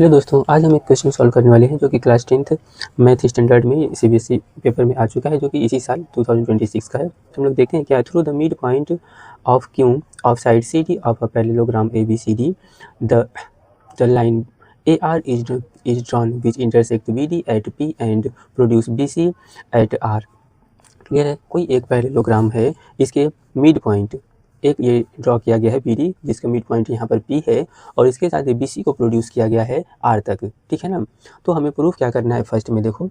Hello दोस्तों, आज हम एक क्वेश्चन सॉल्व करने वाले हैं जो कि क्लास 10th मैथ स्टैंडर्ड में सीबीएसई पेपर में आ चुका है, जो कि इसी साल 2026 का है। हम लोग देखते हैं क्या through the mid point of Q of side C D of a parallelogram A B C D the line A R is drawn which intersect B D at P and produce B C at R. Clear है? कोई एक parallelogram है, इसके mid point एक ये draw किया गया है बी डी, जिसका मिड पॉइंट यहाँ पर पी है, और इसके साथ बी सी को प्रोड्यूस किया गया है आर तक। ठीक है ना? तो हमें प्रूफ क्या करना है? फर्स्ट में देखो,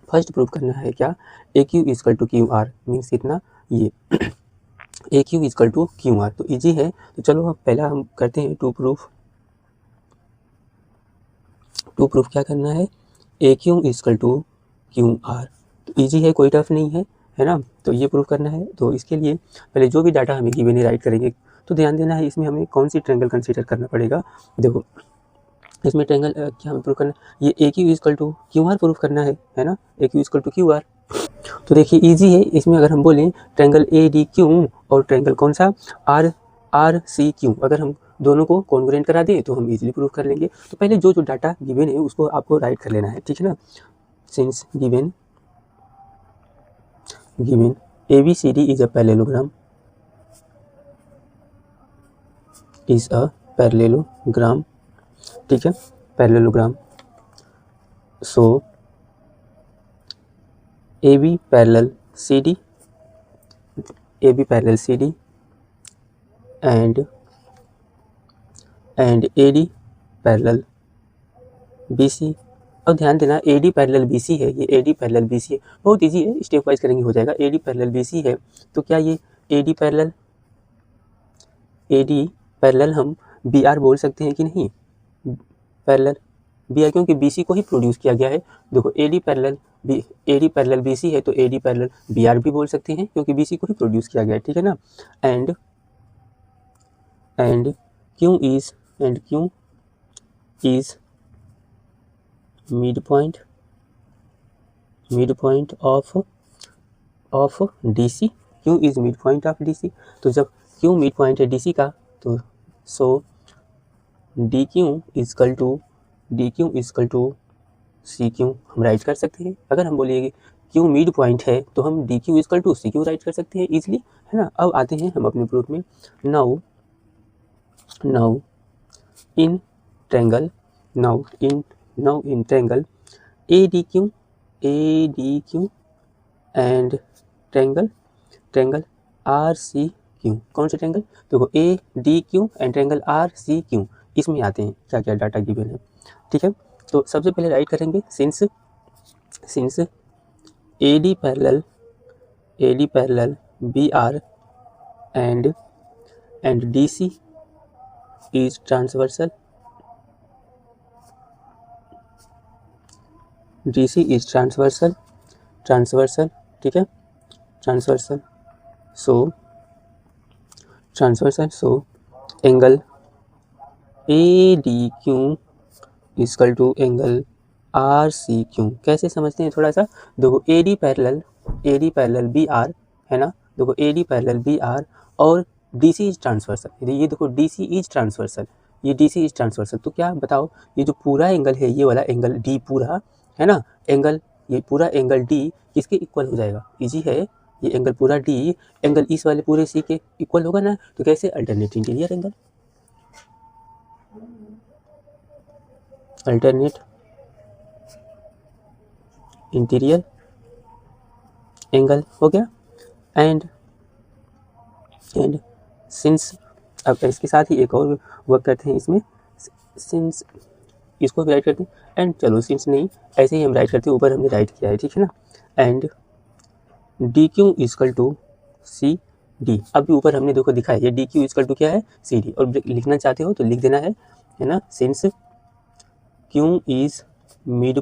फर्स्ट प्रूफ करना है क्या, A Q equal to Q R means कितना, ये A Q equal to Q R. तो ईजी है, तो चलो अब पहला हम करते हैं टू प्रूफ क्या करना है, A Q equal to Q R. तो ईजी है, कोई टफ नहीं है ना? तो ये प्रूफ करना है, तो इसके लिए पहले जो भी डाटा हमें गिवन है राइट करेंगे। तो ध्यान देना है, इसमें हमें कौन सी ट्रायंगल कंसीडर करना पड़ेगा। देखो, इसमें ट्रायंगल क्या हमें प्रूफ करना है, ये A Q equal to Q R proof करना है ना? A Q equal to Q R. तो देखिए ईजी है, इसमें अगर हम बोलें ट्रायंगल ए डी क्यू और ट्रायंगल कौन सा आर आर सी क्यू, अगर हम दोनों को कॉन्ग्रुएंट करा दें तो हम इजीली प्रूफ कर लेंगे। तो पहले जो जो डाटा गिवन है उसको आपको राइट कर लेना है, ठीक है ना? Since given ABCD is a parallelogram, ठीक है, parallelogram. So AB parallel CD and AD parallel BC। अब ध्यान देना, AD पैरेलल BC है, ये AD पैरेलल BC है, बहुत इजी है, स्टेप वाइज करेंगे हो जाएगा। AD पैरेलल BC है, तो क्या ये AD पैरेलल हम BR बोल सकते हैं कि नहीं? पैरेलल BR, क्योंकि BC को ही प्रोड्यूस किया गया है। देखो AD पैरेलल BC है, तो AD पैरेलल BR भी बोल सकते हैं, क्योंकि BC को ही प्रोड्यूस किया गया है, ठीक है ना? And Q is mid point of DC। Q is mid point of DC। तो जब Q मिड पॉइंट है DC का, तो सो DQ इजकल टू CQ हम राइट कर सकते हैं। अगर हम बोलिए Q मिड पॉइंट है, तो हम DQ equal to CQ write कर सकते हैं इजीली, है ना? अब आते हैं हम अपने प्रूफ में। Now in triangle ADQ and triangle RCQ। कौन सा ट्रायंगल? देखो ADQ एंड ट्रायंगल RCQ, इसमें आते हैं क्या क्या डाटा गिवन है, ठीक है? तो सबसे पहले राइट करेंगे, since AD parallel BR and DC is transversal, ठीक है, transversal. So angle ADQ equal to angle RCQ। कैसे समझते हैं थोड़ा सा? देखो AD पैरेलल BR है ना? देखो AD पैरेलल BR और DC इज ट्रांसवर्सल। ये देखो DC इज ट्रांसवर्सल, तो क्या बताओ, ये जो पूरा एंगल है, ये वाला एंगल D पूरा है ना, ये पूरा एंगल D किसके इक्वल हो जाएगा? इजी है, ये एंगल पूरा D एंगल इस वाले पूरे C के इक्वल होगा ना? तो कैसे? अल्टरनेट इंटीरियर एंगल हो गया। एंड सिंस, अब इसके साथ ही एक और वर्क करते हैं इसमें, सिंस इसको भी राइट करते हैं, एंड चलो सिंस नहीं, ऐसे ही हम राइट करते हैं, ऊपर हमने राइट किया है, ठीक है ना? And DQ equal to CD। अभी ऊपर हमने देखो दिखाया, ये DQ इजकल टू क्या है? CD। और लिखना चाहते हो तो लिख देना है ना? Since Q is mid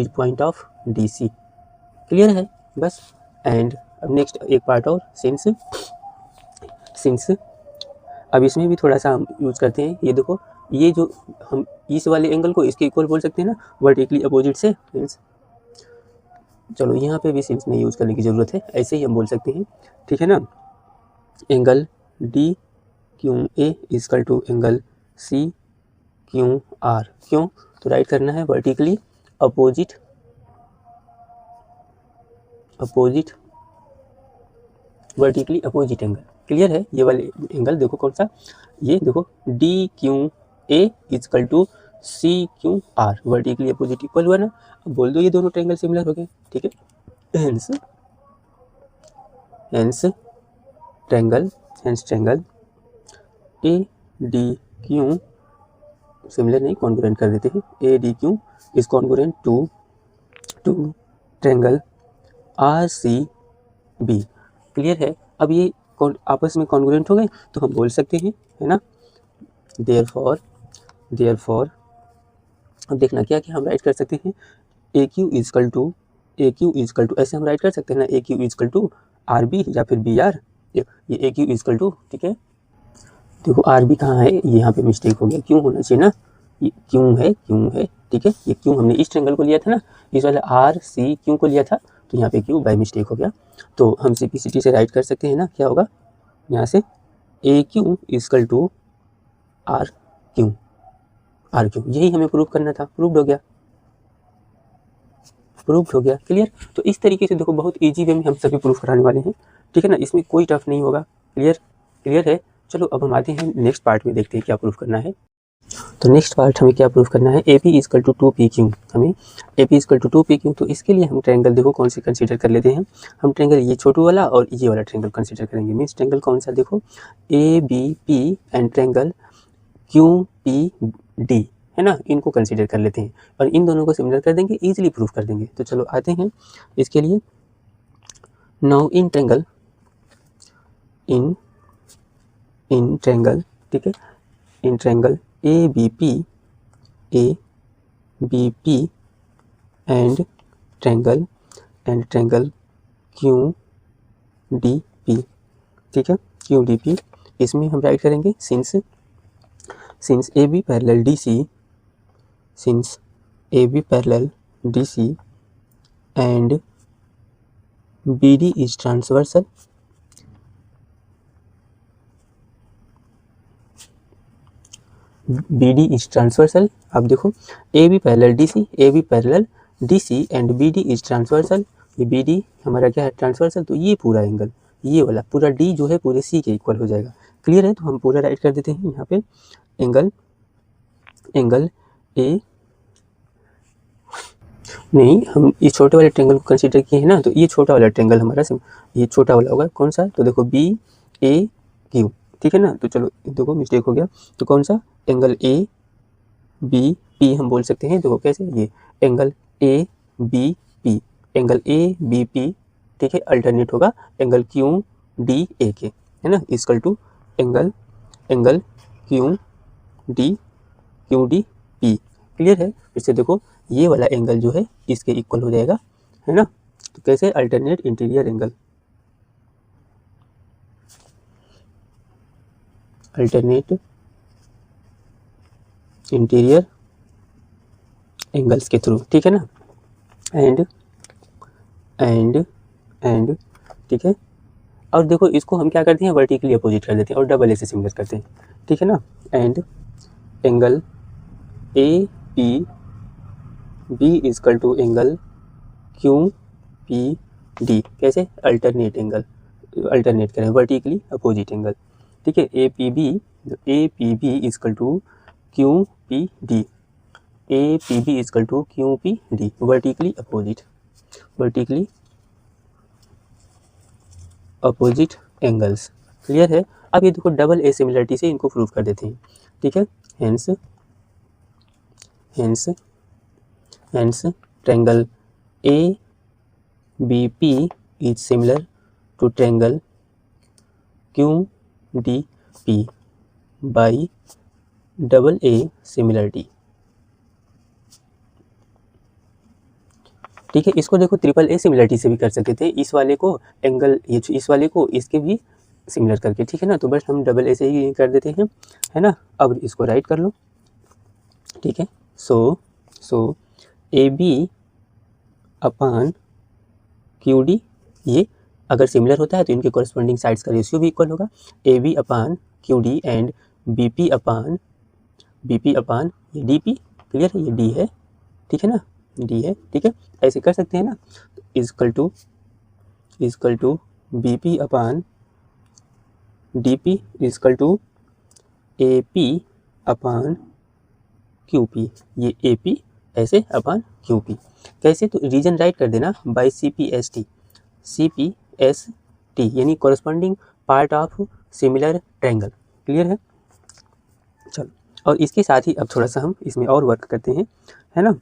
point of DC। Clear है बस। एंड अब नेक्स्ट एक पार्ट और, सिंस अब इसमें भी थोड़ा सा हम यूज करते हैं। ये देखो, ये जो हम इस वाले एंगल को इसके इक्वल बोल सकते हैं ना, वर्टिकली अपोजिट से। चलो यहाँ पे भी सिंस नहीं यूज करने की जरूरत है, ऐसे ही हम बोल सकते हैं, ठीक है ना? Angle Q A equal to angle C Q R. क्यों? तो राइट करना है vertically opposite vertically opposite angle. Clear है? ये वाले एंगल देखो कौन सा, ये देखो D Q A equal to C Q R, vertically opposite equal हुआ ना। अब बोल दो ये दोनों ट्रायंगल सिमिलर हो गए। ठीक है, hence triangle A D Q similar नहीं, कॉन्ग्रुएंट कर देते हैं। A D Q is congruent to triangle R C B. Clear है? अब ये आपस में कॉन्ग्रुएंट हो गए तो हम बोल सकते हैं, है ना, देयरफॉर अब देखना क्या क्या हम राइट कर सकते हैं, ए क्यू इजकल टू ऐसे हम राइट कर सकते हैं ना, A Q equal to R B या फिर बी आर। ये ए क्यू इजकल टू, ठीक है, देखो आर बी कहाँ है, ये यहाँ पे मिस्टेक हो गया, क्यों होना चाहिए ना, ये क्यों है, ठीक है, ये क्यों हमने इस ट्रायंगल को लिया था ना, इस वाला आर सी क्यों को लिया था, तो यहाँ पे क्यों बाय मिस्टेक हो गया। तो हम सिंपलिसिटी से राइट कर सकते हैं ना, क्या होगा यहाँ से, A Q equal to R Q, यही हमें प्रूव करना था, प्रूव्ड हो गया। क्लियर? तो इस तरीके से देखो बहुत इजी वे में हम सभी प्रूफ कराने वाले हैं। ठीक है ना, इसमें कोई टफ नहीं होगा। क्लियर है? चलो अब हम आते हैं नेक्स्ट पार्ट में, देखते हैं क्या प्रूफ करना है। तो नेक्स्ट पार्ट हमें क्या प्रूफ करना है, ए पी इजकल टू 2PQ। हमें ए पी इजकल टू 2PQ, तो इसके लिए हम ट्रायंगल देखो कौन से कंसीडर कर लेते हैं। हम ट्रायंगल ये छोटू वाला और ये वाला ट्रायंगल कंसीडर करेंगे। मीन्स ट्रायंगल कौन सा, देखो ABP एंड ट्रायंगल QPD, है ना, इनको कंसीडर कर लेते हैं और इन दोनों को सिमिलर कर देंगे, इजीली प्रूफ कर देंगे। तो चलो आते हैं इसके लिए। नाउ इन ट्रायंगल ठीक है, in triangle ABP and triangle QDP, ठीक है, QDP, इसमें हम राइट करेंगे since AB parallel DC and BD is transversal, अब देखो AB parallel DC and BD is transversal. ये BD हमारा क्या है, ट्रांसवर्सल, तो ये पूरा एंगल, ये वाला पूरा D जो है पूरे C के इक्वल हो जाएगा। क्लियर है? तो हम पूरा राइट कर देते हैं यहाँ पे, एंगल ए, नहीं, हम इस छोटे वाले ट्रायंगल को कंसीडर किए हैं ना, तो ये छोटा वाला ट्रायंगल हमारा ये छोटा वाला होगा, कौन सा, तो देखो BAQ, ठीक है ना। तो चलो देखो मिस्टेक हो गया, तो कौन सा, एंगल ABP हम बोल सकते हैं। देखो कैसे, ये एंगल ABP, ठीक है, अल्टरनेट होगा एंगल QDA के, है ना, equal to angle QDP। Clear है? फिर से देखो ये वाला एंगल जो है इसके इक्वल हो जाएगा, है ना। तो कैसे, अल्टरनेट इंटीरियर एंगल्स के थ्रू, ठीक है ना, एंड ठीक है। और देखो इसको हम क्या करते हैं, वर्टिकली अपोजिट कर देते हैं और डबल ए से सिमिलर करते हैं, ठीक है ना। And angle APB equal to angle QPD, कैसे, अल्टरनेट करें, वर्टिकली अपोजिट एंगल, ठीक है। APB equal to QPD, vertically opposite angles. Clear है? अब ये देखो डबल ए सिमिलरिटी से इनको प्रूव कर देते हैं, ठीक है। Hence triangle ABP is similar to triangle QDP by double A similarity, ठीक है। इसको देखो ट्रिपल ए सिमिलरिटी से भी कर सकते थे, इस वाले को एंगल, ये इस वाले को इसके भी सिमिलर करके, ठीक है ना। तो बस हम डबल ए से ही कर देते हैं, है ना। अब इसको राइट कर लो, ठीक है। सो AB अपान QD, ये अगर सिमिलर होता है तो इनके कॉरेस्पॉन्डिंग साइड्स का रेशियो भी इक्वल होगा। AB upon Q D and B P upon ये डी पी, क्लियर है, ये डी है, ठीक है ना, डी है, ठीक है, ऐसे कर सकते हैं ना, equal to B P upon D P equal to A P upon Q P, ये ए पी ऐसे अपान क्यू पी, कैसे, तो रीजन राइट कर देना by C P S T यानी corresponding part of similar triangle, clear है। चलो, और इसके साथ ही अब थोड़ा सा हम इसमें और वर्क करते हैं, है ना।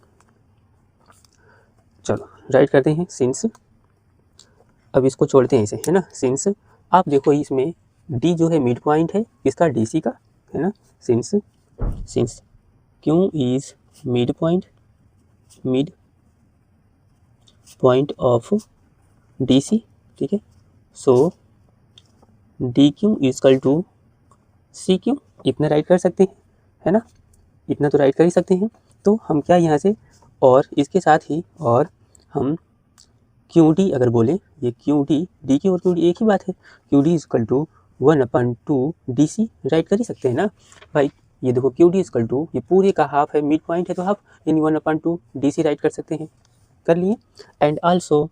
चलो राइट करते हैं सिंस, अब इसको छोड़ते हैं इसे, है ना, सिंस आप देखो इसमें डी जो है मिड पॉइंट है इसका डी सी का, है ना, since Q is mid point of D C, ठीक है, so D Q equal to C Q, इतना राइट कर सकते हैं, है ना, इतना तो राइट कर ही सकते हैं। तो हम क्या यहाँ से, और इसके साथ ही और हम क्यू डी अगर बोले, ये क्यू डी, डी की और क्यू डी एक ही बात है, Q D equal to 1/2 D C write कर ही सकते हैं ना भाई। ये देखो क्यू डी इजकल टू, ये पूरे का हाफ है, मिड पॉइंट है तो हाफ, यानी 1/2 डी सी राइट कर सकते हैं, कर लिए। And also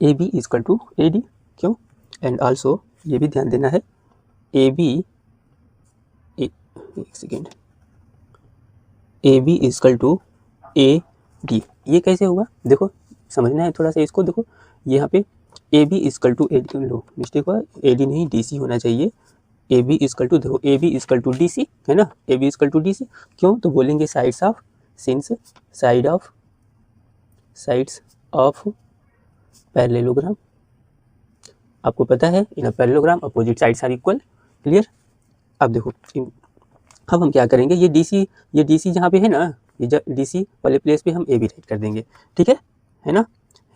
A B equal to A D, क्यों, एंड आल्सो ये भी ध्यान देना है, ए बी, एक second, A B equal to A D, ये कैसे होगा, देखो समझना है थोड़ा सा इसको, देखो यहाँ पे A B equal to A D, लो मिस्टेक हुआ, ए डी नहीं डी सी होना चाहिए, ए बी इजकल टू, देखो A B equal to D C, है ना, A B equal to D C, क्यों, तो बोलेंगे sides of, since sides of parallelogram, आपको पता है in parallelogram opposite sides are equal, clear. अब देखो अब हम क्या करेंगे, ये डी सी जहाँ पे है ना, ये डी सी वाले प्लेस पे हम ए बी राइट कर देंगे, ठीक है ना,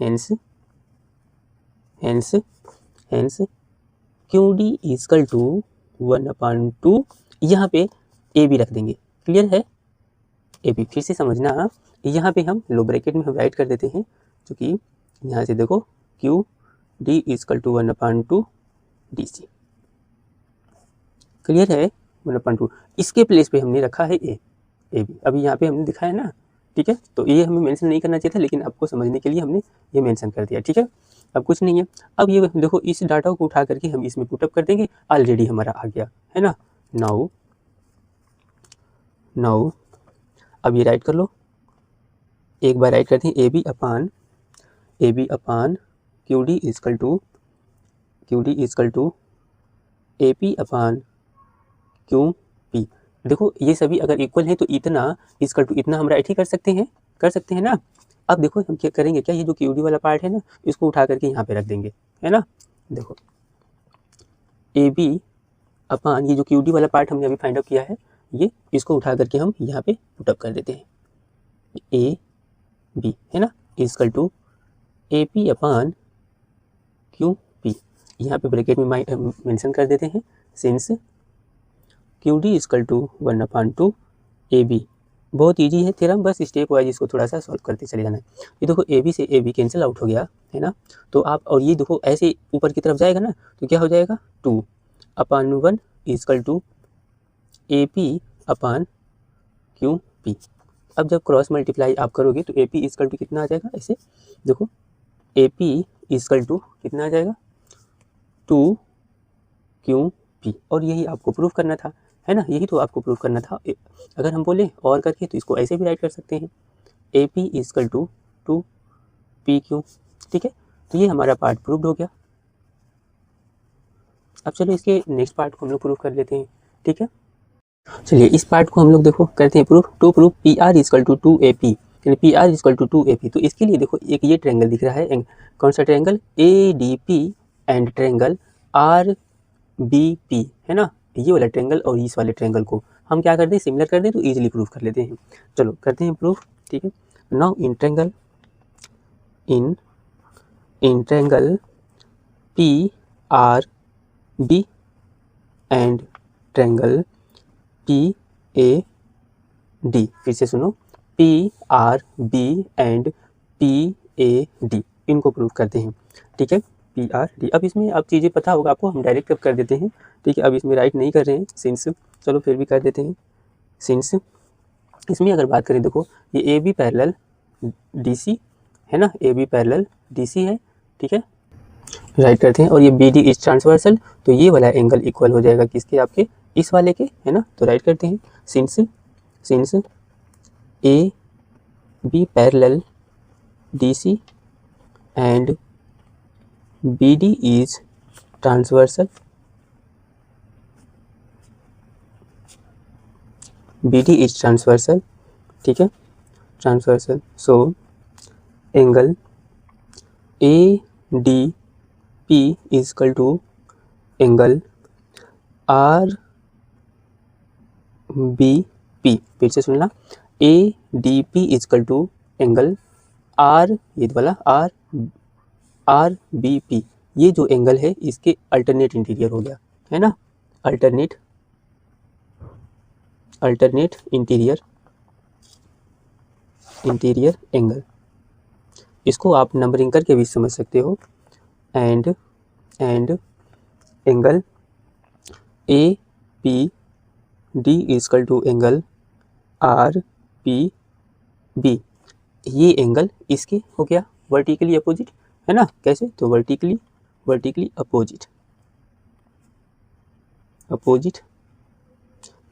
hence Q D equal to 1/2, यहाँ पे ए बी रख देंगे, क्लियर है, ए बी, फिर से समझना, यहाँ पे हम लो ब्रैकेट में हम राइट कर देते हैं, क्योंकि यहाँ से देखो Q D equal to 1/2 D C, clear है, 1/2, इसके प्लेस पे हमने रखा है ए बी, अभी यहाँ पे हमने दिखाया ना, ठीक है, तो ये हमें मेंशन नहीं करना चाहिए था, लेकिन आपको समझने के लिए हमने ये मेंशन कर दिया, ठीक है। अब कुछ नहीं है, अब ये देखो इस डाटा को उठा करके हम इसमें पुटअप कर देंगे, ऑलरेडी हमारा आ गया है ना, नाउ अब ये राइट कर लो, एक बार राइट करते हैं, A B upon Q D equal to A P upon Q P, देखो ये सभी अगर इक्वल है तो इतना इजकल टू इतना हम राइट ही कर सकते हैं ना। अब देखो हम क्या करेंगे, क्या ये जो क्यू डी वाला पार्ट है ना, इसको उठा करके यहाँ पे रख देंगे, है ना, देखो ए बी अपान ये जो क्यू डी वाला पार्ट हमने अभी फाइंड आउट किया है, ये इसको उठा करके हम यहाँ पे पुटअप कर देते हैं, ए बी, है ना, equal to A P upon Q P, यहाँ पे ब्रैकेट में मेंशन कर देते हैं, since Q D equal to 1/2 A B, बहुत इजी है थ्योरम, बस स्टेप वाइज इसको थोड़ा सा सॉल्व करते चले जाना है। ये देखो ए बी से ए बी कैंसिल आउट हो गया, है ना, तो आप, और ये देखो ऐसे ऊपर की तरफ जाएगा ना, तो क्या हो जाएगा, 2/1 equal to A P upon Q P. अब जब क्रॉस मल्टीप्लाई आप करोगे तो ए पी इजकल टू कितना आ जाएगा, ऐसे देखो ए पी इजकल टू कितना आ जाएगा, 2 क्यू पी, और यही आपको प्रूफ करना था, है ना, यही तो आपको प्रूफ करना था। अगर हम बोले और करके तो इसको ऐसे भी राइट कर सकते हैं, A P equal to 2 P Q, ठीक है, तो ये हमारा पार्ट प्रूव्ड हो गया। अब चलो इसके नेक्स्ट पार्ट को हम लोग प्रूफ कर लेते हैं, ठीक है। चलिए इस पार्ट को हम लोग देखो करते हैं proof, to proof P R equal to 2 AP, यानी P R equal to 2 AP, तो इसके लिए देखो एक ये ट्रायंगल दिख रहा है, कौन सा triangle, ADP and triangle RBP, है ना, ये वाला ट्रायंगल और इस वाले ट्रायंगल को हम क्या करते हैं, सिमिलर कर दें तो इजीली प्रूफ कर लेते हैं। चलो करते हैं प्रूफ, ठीक है। Now in triangle PRB and triangle PAD, फिर से सुनो, PRB एंड ए डी, इनको प्रूव करते हैं। ठीक है, पी आर डी। अब इसमें अब चीज़ें पता होगा आपको, हम डायरेक्ट अब कर देते हैं। ठीक है, अब इसमें राइट नहीं कर रहे हैं सिंस, चलो फिर भी कर देते हैं सिंस। इसमें अगर बात करें, देखो ये A B parallel D C है ना, A B parallel D C है। ठीक है, राइट करते हैं। और ये बी डी इज ट्रांसवर्सल, तो ये वाला एंगल इक्वल हो जाएगा किसके, आपके इस वाले के, है ना। तो राइट करते हैं since A B parallel D C and B D is transversal, B D is transversal. ठीक है, transversal. So angle A D P is equal to angle R B P, फिर से सुनना, A D P is equal to angle R, ये वाला are B P, ये जो angle है इसके अल्टरनेट इंटीरियर हो गया, है ना, अल्टरनेट इंटीरियर एंगल। इसको आप नंबरिंग करके भी समझ सकते हो। And angle A P D equal to angle R P B, ये एंगल इसके हो गया वर्टिकली अपोजिट, है ना। कैसे, तो वर्टिकली अपोजिट।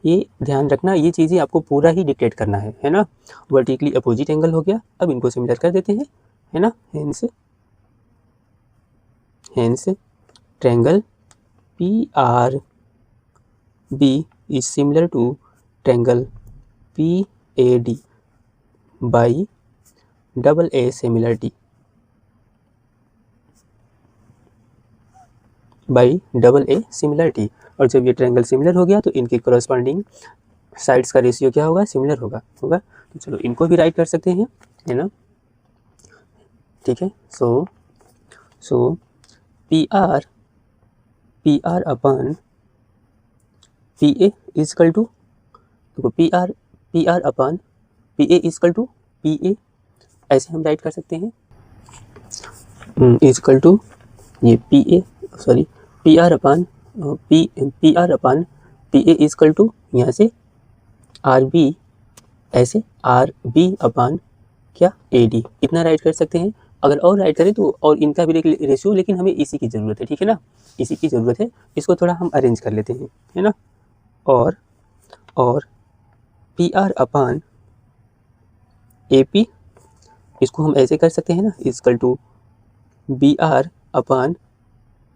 ये ध्यान रखना, ये चीज़ें आपको पूरा ही डिक्टेट करना है ना। वर्टिकली अपोजिट एंगल हो गया। अब इनको सिमिलर कर देते हैं, है ना। Hence triangle P R B is similar to triangle P A D by double A similarity, और जब ये ट्रायंगल सिमिलर हो गया तो इनके कॉरस्पॉन्डिंग साइड्स का रेशियो क्या होगा, सिमिलर होगा। तो चलो इनको भी राइट कर सकते हैं, है ना। ठीक है, so P R upon P A equal to, देखो P R upon P A equal to P A, ऐसे हम राइट कर सकते हैं, इजकल टू ये P R upon P A equal to यहाँ से आर बी, ऐसे आर बी अपन क्या ए डी, इतना राइट कर सकते हैं। अगर और राइट करें तो और इनका भी रेशियो, लेकिन हमें इसी की ज़रूरत है, ठीक है ना, इसी की ज़रूरत है। इसको थोड़ा हम अरेंज कर लेते हैं, है ना। और P R upon A P, इसको हम ऐसे कर सकते हैं ना, equal to B R upon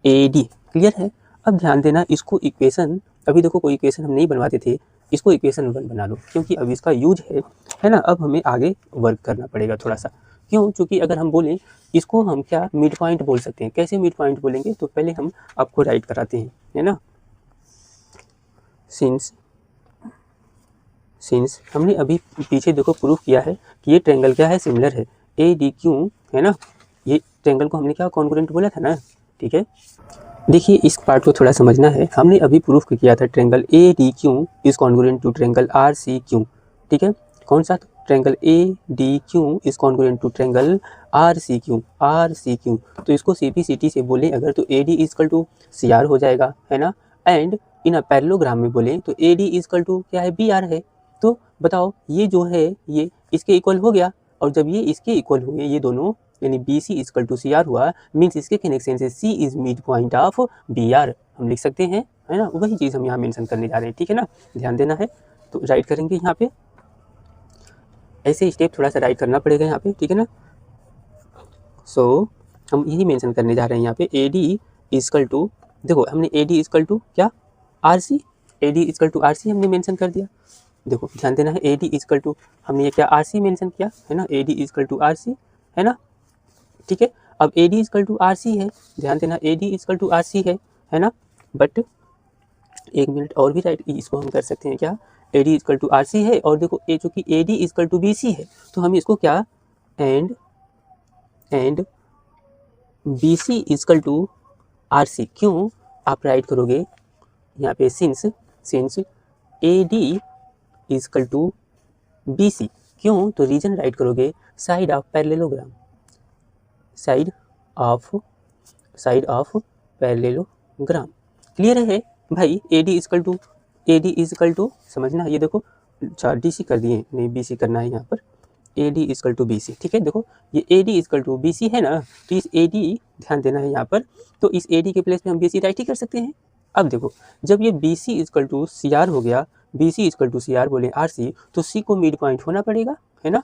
A D. Clear है। अब ध्यान देना, इसको इक्वेशन, अभी देखो कोई इक्वेशन हम नहीं बनवाते थे, इसको इक्वेशन 1 बना लो, क्योंकि अब इसका यूज है ना। अब हमें आगे वर्क करना पड़ेगा थोड़ा सा, क्यों, क्योंकि अगर हम बोलें इसको हम क्या मिड पॉइंट बोल सकते हैं। कैसे मिड पॉइंट बोलेंगे, तो पहले हम आपको राइट कराते हैं, है ना। सिंस हमने अभी पीछे देखो प्रूफ किया है कि ये ट्रायंगल क्या है, सिमिलर है, ए डी क्यू, है ना। ये ट्रायंगल को हमने क्या कॉन्ग्रुएंट बोला था ना। ठीक है, देखिए इस पार्ट को थोड़ा समझना है। हमने अभी प्रूफ किया था triangle A D Q is congruent to triangle R C Q. ठीक है, कौन सा, triangle A D Q is congruent to triangle R C Q. तो इसको सी पी सी टी से बोले अगर, तो A D equal to C R हो जाएगा, है ना। एंड इन अ पैरेललोग्राम में बोले तो ए डी इजकल टू क्या है, बी आर है। तो बताओ ये जो है ये इसके इक्वल हो गया, और जब ये इसके इक्वल हुए ये दोनों, यानी B C equal to C R हुआ, मीन्स इसके कनेक्शन से C is mid point of B R हम लिख सकते हैं, है ना। वही चीज़ हम यहाँ मेंशन करने जा रहे हैं, ठीक है ना, ध्यान देना है। तो राइट करेंगे यहाँ पे, ऐसे स्टेप थोड़ा सा राइट करना पड़ेगा यहाँ पे, ठीक है ना। सो हम यही मेंशन करने जा रहे हैं यहाँ पे, ए डी इजकल टू, देखो हमने ए डी इजकल टू क्या, R C, A D equal to R C हमने मेंशन कर दिया। देखो ध्यान देना है, ए डी इजकल टू हमने ये क्या आर सी मेंशन किया, है ना, A D equal to R C, है ना। ठीक है, अब A D equal to R C है, ध्यान देना, A D equal to R C है ना। बट एक मिनट और भी राइट, इसको हम कर सकते हैं क्या, A D equal to R C है, और देखो ए चूँकि A D equal to B C है, तो हम इसको क्या and B C equal to R C, क्यों आप राइट करोगे यहाँ पे since A D equal to B C, क्यों, तो रीजन राइट करोगे side of parallelogram, side of parallelogram. Clear है भाई। AD इजकल टू समझना, ये देखो DC कर दिए, नहीं BC करना है यहाँ पर। AD इजकल टू BC, ठीक है। देखो ये AD इजकल टू BC है ना, तो इस AD ध्यान देना है यहाँ पर, तो इस AD के प्लेस पे हम BC राइट ही कर सकते हैं। अब देखो जब ये BC इजकल टू CR हो गया, BC इजकल टू CR बोले RC, तो C को मिड पॉइंट होना पड़ेगा, है ना।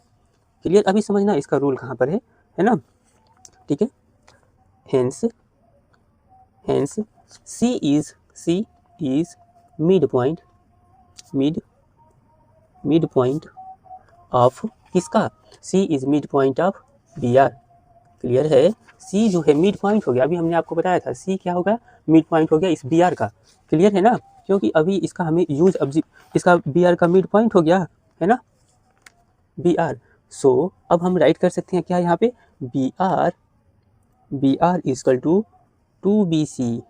क्लियर। अभी समझना इसका रूल कहाँ पर है ना, ठीक है। Hence C is mid point of किसका, C is mid point of BR। Clear है। C जो है मिड पॉइंट हो गया, अभी हमने आपको बताया था C क्या होगा, मिड पॉइंट हो गया इस BR का। क्लियर है ना, क्योंकि अभी इसका हमें यूज इसका BR का मिड पॉइंट हो गया है ना, BR। सो अब हम राइट कर सकते हैं क्या यहाँ पे, BR equal to 2BC।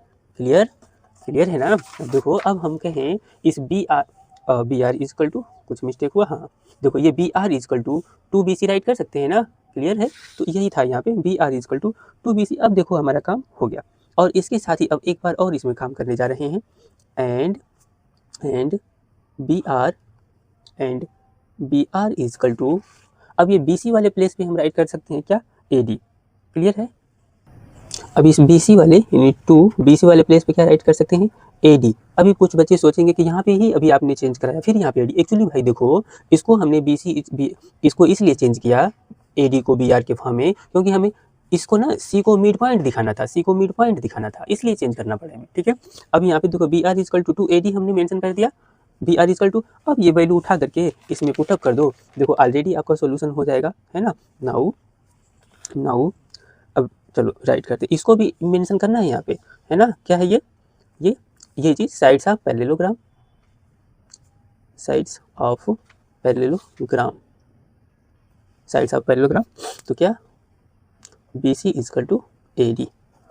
Clear है ना। अब देखो अब हम कहें इस BR इजकल टू, कुछ मिस्टेक हुआ, हाँ देखो ये BR equal to 2BC right कर सकते हैं ना। क्लियर है, तो यही था यहाँ पे BR इजकल टू 2BC। अब देखो हमारा काम हो गया, और इसके साथ ही अब एक बार और इसमें काम करने जा रहे हैं। एंड BR इजकल टू, अब ये BC वाले प्लेस पे हम राइट कर सकते हैं क्या, AD। क्लियर है। अब इस BC वाले प्लेस पे क्या राइट कर सकते हैं, AD। अभी कुछ बच्चे सोचेंगे कि यहाँ पे ही अभी आपने चेंज कराया, फिर यहाँ पे AD। एक्चुअली भाई देखो इसको हमने इसको इसलिए चेंज किया AD को BR के फॉर्म में, क्योंकि हमें इसको ना C को मिड पॉइंट दिखाना था, इसलिए चेंज करना पड़ा हमें, ठीक है। अब यहाँ पे देखो BR इजकल टू 2AD हमने मेंशन कर दिया, BR इजकल टू, अब ये वैल्यू उठा करके इसमें पुटअप कर दो, देखो ऑलरेडी आपका सोल्यूशन हो जाएगा, है ना। नाउ अब चलो राइट करते, इसको भी मेंशन करना है यहाँ पे, है ना। क्या है ये चीज, साइड्स ऑफ पैरेललोग्राम। तो क्या BC इजकल टू AD,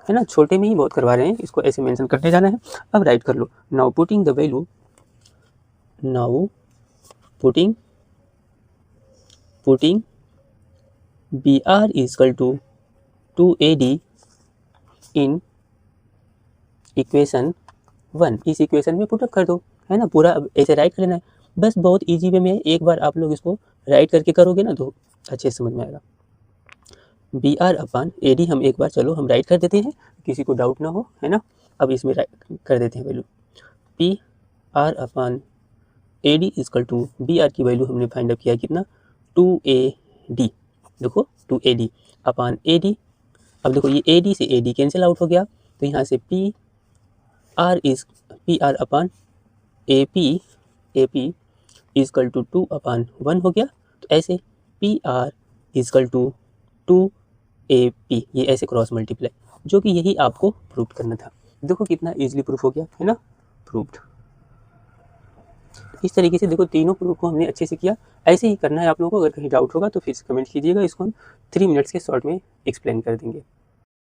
है ना। छोटे में ही बहुत करवा रहे हैं, इसको ऐसे मेंशन करते जाना है। अब राइट कर लो, now putting BR equal to 2AD in equation 1, इस इक्वेशन में पुटअप कर दो, है ना। पूरा ऐसे राइट कर लेना है, बस बहुत इजी वे में, एक बार आप लोग इसको राइट करके करोगे ना तो अच्छे से समझ में आएगा। BR अपन AD हम एक बार चलो हम राइट कर देते हैं, किसी को डाउट ना हो, है ना। अब इसमें राइट कर देते हैं value, PR upon AD equal to, BR की वैल्यू हमने फाइंड अप किया कितना, 2AD। देखो 2AD अपन AD। अब देखो ये AD से AD कैंसिल आउट हो गया, तो यहाँ से PR upon AP equal to 2 upon 1 हो गया। तो ऐसे PR इजकल टू 2AP, ये ऐसे क्रॉस मल्टीप्लाई, जो कि यही आपको प्रूव करना था। देखो कितना इजीली प्रूफ हो गया, है ना, प्रूव्ड। इस तरीके से देखो तीनों प्रूफ को हमने अच्छे से किया। ऐसे ही करना है आप लोगों को। अगर कहीं डाउट होगा तो फिर कमेंट कीजिएगा, इसको हम 3 मिनट्स के शॉर्ट में एक्सप्लेन कर देंगे।